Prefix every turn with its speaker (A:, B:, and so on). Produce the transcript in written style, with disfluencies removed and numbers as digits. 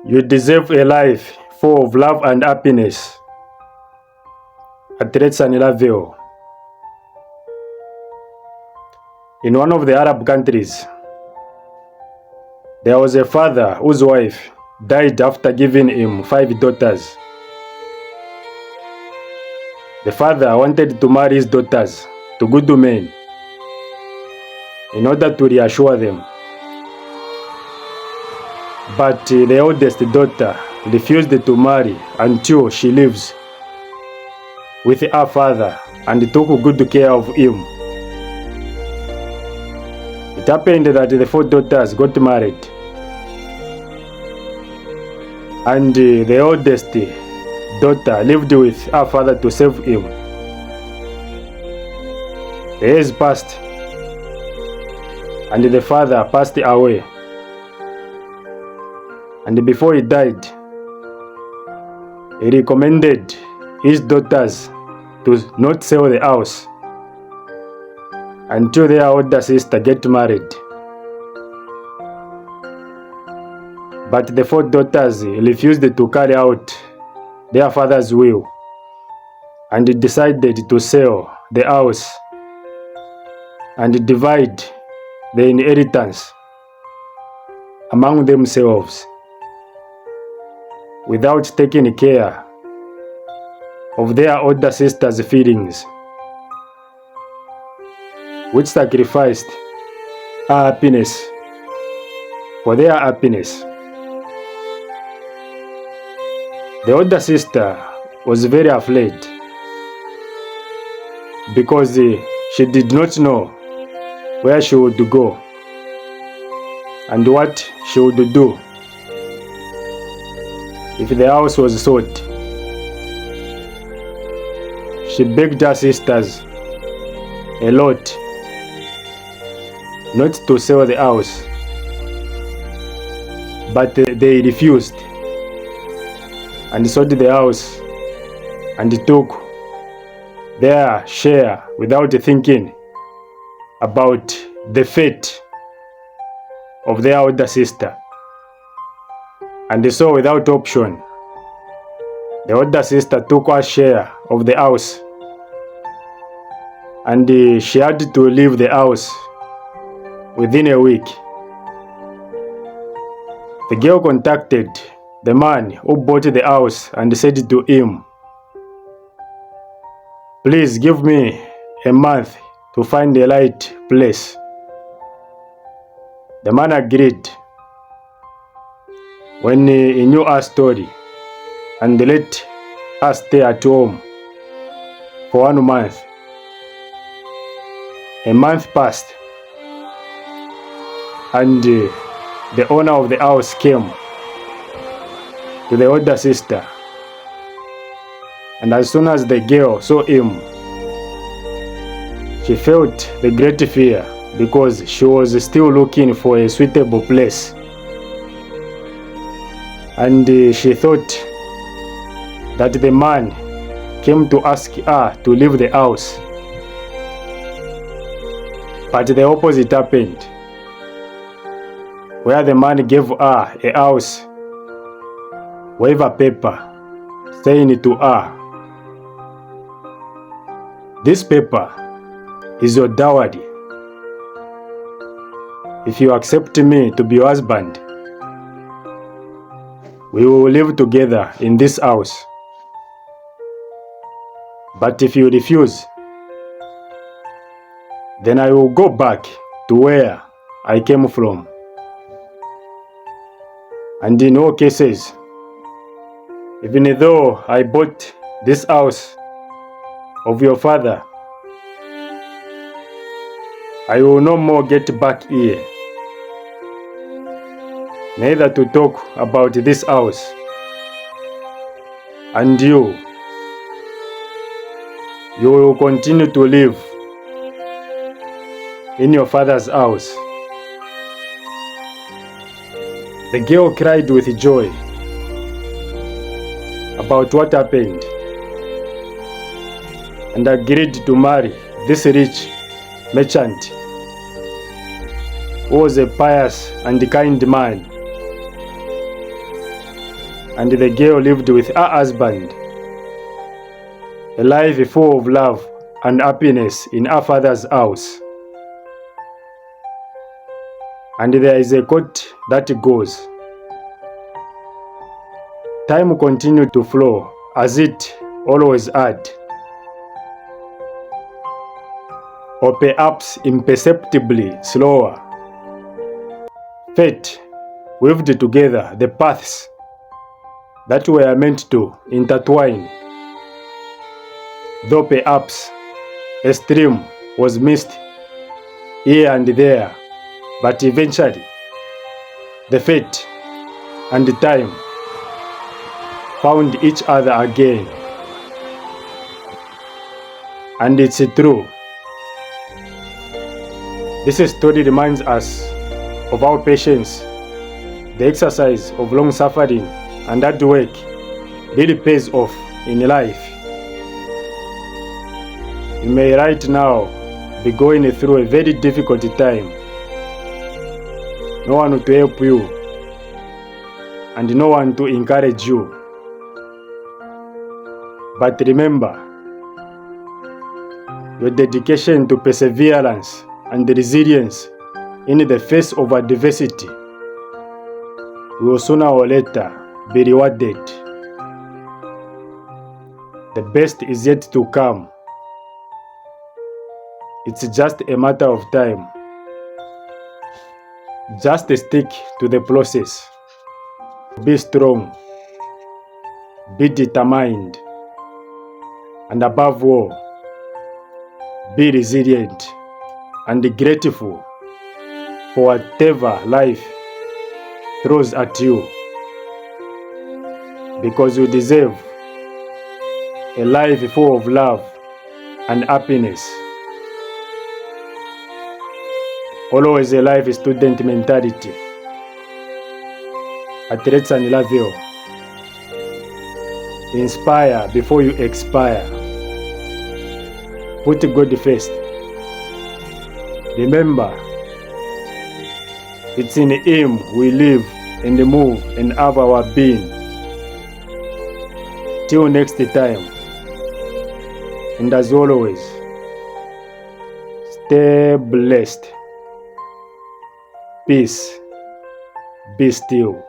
A: You deserve a life full of love and happiness. Athlete Sunny Laveo. In one of the Arab countries, there was a father whose wife died after giving him 5 daughters. The father wanted to marry his daughters to good men in order to reassure them. But the oldest daughter refused to marry until she lives with her father and took good care of him. It happened that the 4 daughters got married, and the oldest daughter lived with her father to save him. The years passed, and the father passed away. And before he died, he recommended his daughters to not sell the house until their older sister get married. But the 4 daughters refused to carry out their father's will and decided to sell the house and divide the inheritance among themselves, without taking care of their older sister's feelings, which sacrificed her happiness for their happiness. The older sister was very afraid because she did not know where she would go and what she would do if the house was sold. She begged her sisters a lot not to sell the house, but they refused and sold the house and took their share without thinking about the fate of their older sister. And so, without option, the older sister took her share of the house, and she had to leave the house within a week. The girl contacted the man who bought the house and said to him, "Please give me a month to find the right place." The man agreed when he knew her story and let her stay at home for 1 month. A month passed, and the owner of the house came to the older sister, and as soon as the girl saw him, she felt the great fear because she was still looking for a suitable place, and she thought that the man came to ask her to leave the house. But the opposite happened, where the man gave her a house waiver paper saying to her, "This paper is your dowry. If you accept me to be your husband, we will live together in this house. But if you refuse, then I will go back to where I came from. And in all cases, even though I bought this house of your father, I will no more get back here, neither to talk about this house. And you will continue to live in your father's house." The girl cried with joy about what happened and agreed to marry this rich merchant who was a pious and kind man. and the girl lived with her husband, a life full of love and happiness in her father's house. And there is a quote that goes, "Time continued to flow as it always had, or perhaps imperceptibly slower. Fate weaved together the paths that were meant to intertwine, though perhaps a stream was missed here and there, but eventually the fate and the time found each other again." And it's true. This story reminds us of our patience, the exercise of long suffering, and hard work really pays off in life. You may right now be going through a very difficult time. No one to help you, and no one to encourage you. But remember, your dedication to perseverance and resilience in the face of adversity will sooner or later be rewarded. The best is yet to come. It's just a matter of time. Just stick to the process. Be strong. Be determined. And above all, be resilient and grateful for whatever life throws at you, because you deserve a life full of love and happiness. Always a life student mentality. Athletes and Lavio. Inspire before you expire. Put God first. Remember, it's in Him we live and move and have our being. Till next time, and as always, stay blessed. Peace. Be still.